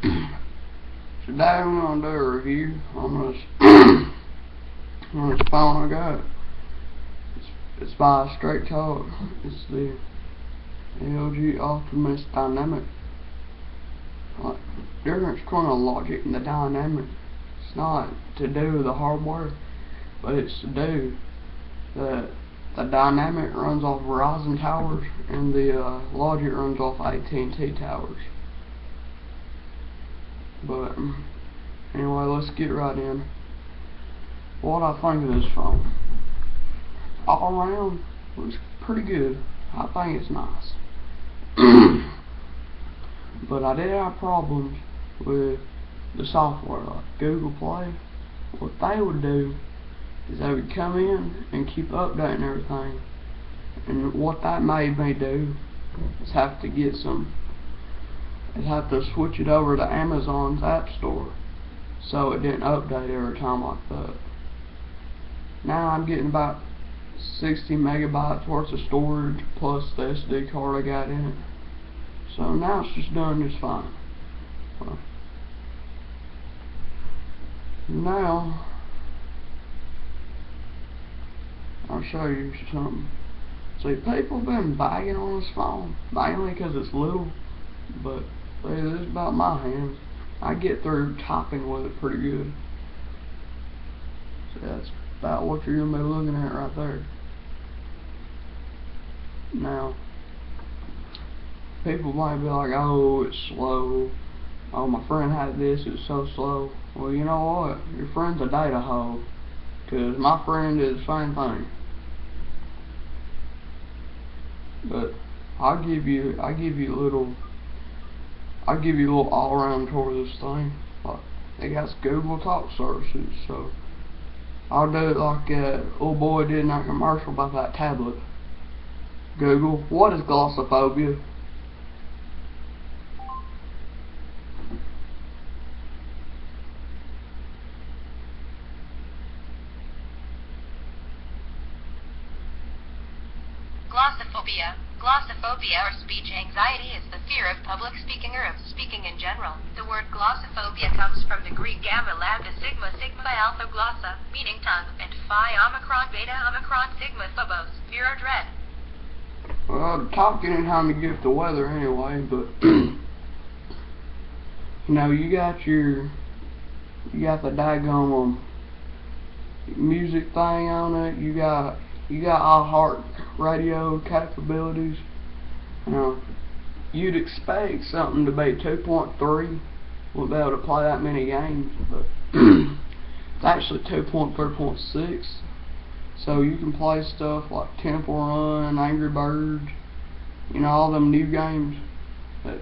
Today I'm gonna do a review on this on this phone I got. It's by Straight Talk. It's the LG Optimus Dynamic. Like, difference between the logic and the dynamic. It's not to do with the hardware, but it's to do that the dynamic runs off Verizon towers and the logic runs off AT&T towers. But anyway, let's get right in. What I think of this phone. All around, looks pretty good. I think it's nice. But I did have problems with the software, like Google Play. What they would do is they would come in and keep updating everything. And what that made me do is have to switch it over to Amazon's App Store, so it didn't update every time like that. Now I'm getting about 60 megabytes worth of storage plus the SD card I got in it. So now it's just doing just fine. Well, now I'll show you something. See, people have been bagging on this phone, mainly because it's little, but see, this is about my hands. I get through typing with it pretty good. See, that's about what you're going to be looking at right there. Now, people might be like, oh, it's slow. Oh, my friend had this, it's so slow. Well, you know what? Your friend's a data hog. Because my friend did the same thing. But I'll give you a little all-around tour of this thing. Like, it got Google Talk services, so I'll do it like old boy did in that commercial about that tablet. Google, what is glossophobia? Glossophobia. Glossophobia, or speech anxiety, is the fear of public speaking or of speaking in general. The word glossophobia comes from the Greek gamma lambda sigma sigma alpha glossa, meaning tongue, and phi omicron beta omicron sigma phobos, fear or dread. Well, talk anytime you get the weather anyway, but you know, you got the daggone music thing on it. You got iHeart radio capabilities. You know, you'd expect something to be 2.3 would be able to play that many games, but it's actually 2.3.6. So you can play stuff like Temple Run, Angry Birds, you know, all them new games. But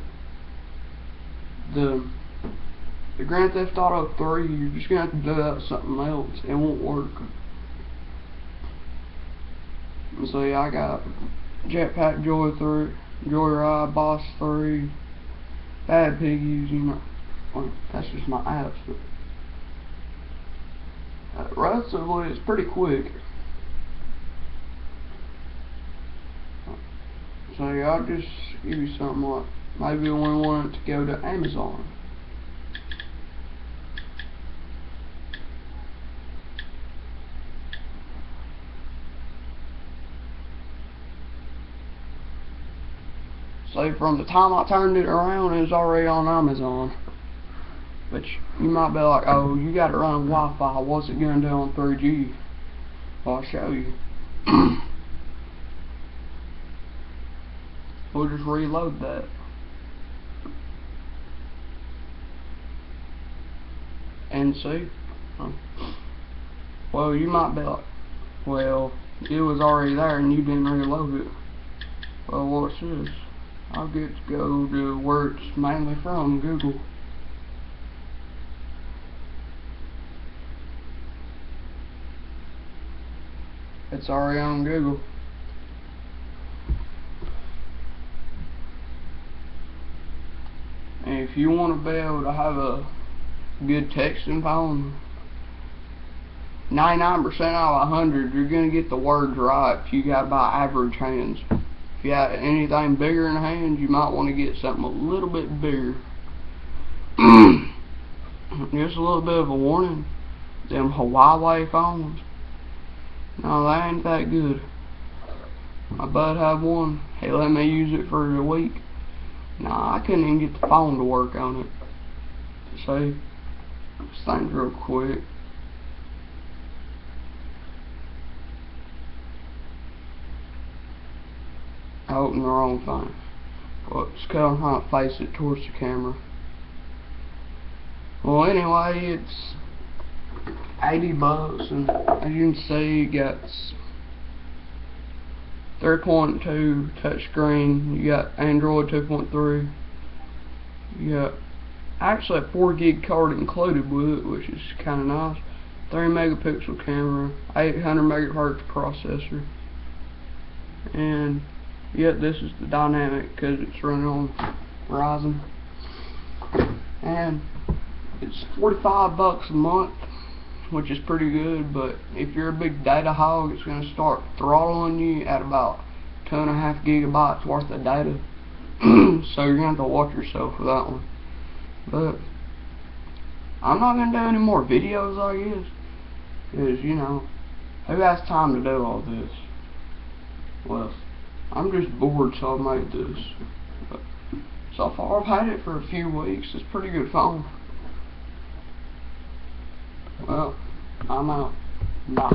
the Grand Theft Auto 3, you're just gonna have to do that with something else. It won't work. And so yeah, I got Jetpack Joyride, Boss 3, Bad Piggies, you know. Well, that's just my apps, but relatively it's pretty quick. So yeah, I'll just give you something like, maybe we want it to go to Amazon. So from the time I turned it around, it was already on Amazon. But you might be like, oh, you got to run Wi-Fi. What's it going to do on 3G? Well, I'll show you. We'll just reload that. And see? Well, you might be like, well, it was already there and you didn't reload it. Well, watch this. I'll get to go to where it's mainly from, Google. It's already on Google. And if you want to be able to have a good texting phone, 99% out of 100, you're going to get the words right if you got about average hands. If you got anything bigger in hands, you might want to get something a little bit bigger. Just a little bit of a warning. Them Huawei phones, no, they ain't that good. My bud had one. He let me use it for a week. Nah, I couldn't even get the phone to work on it. See, this thing's real quick. I opened the wrong thing. But it's because I'm trying to face it towards the camera. Well, anyway, it's $80, and as you can see, you got 3.2 touchscreen. You got Android 2.3. You got actually a 4 gig card included with it, which is kind of nice. 3 megapixel camera, 800 megahertz processor, and yet this is the dynamic because it's running on Verizon, and it's $45 a month, which is pretty good. But if you're a big data hog, it's going to start throttling you at about 2.5 gigabytes worth of data. So you're going to have to watch yourself with that one. But I'm not going to do any more videos, I guess, because, you know, who has time to do all this? Well, I'm just bored, so I made this. But so far, I've had it for a few weeks. It's a pretty good phone. Well, I'm out. Bye.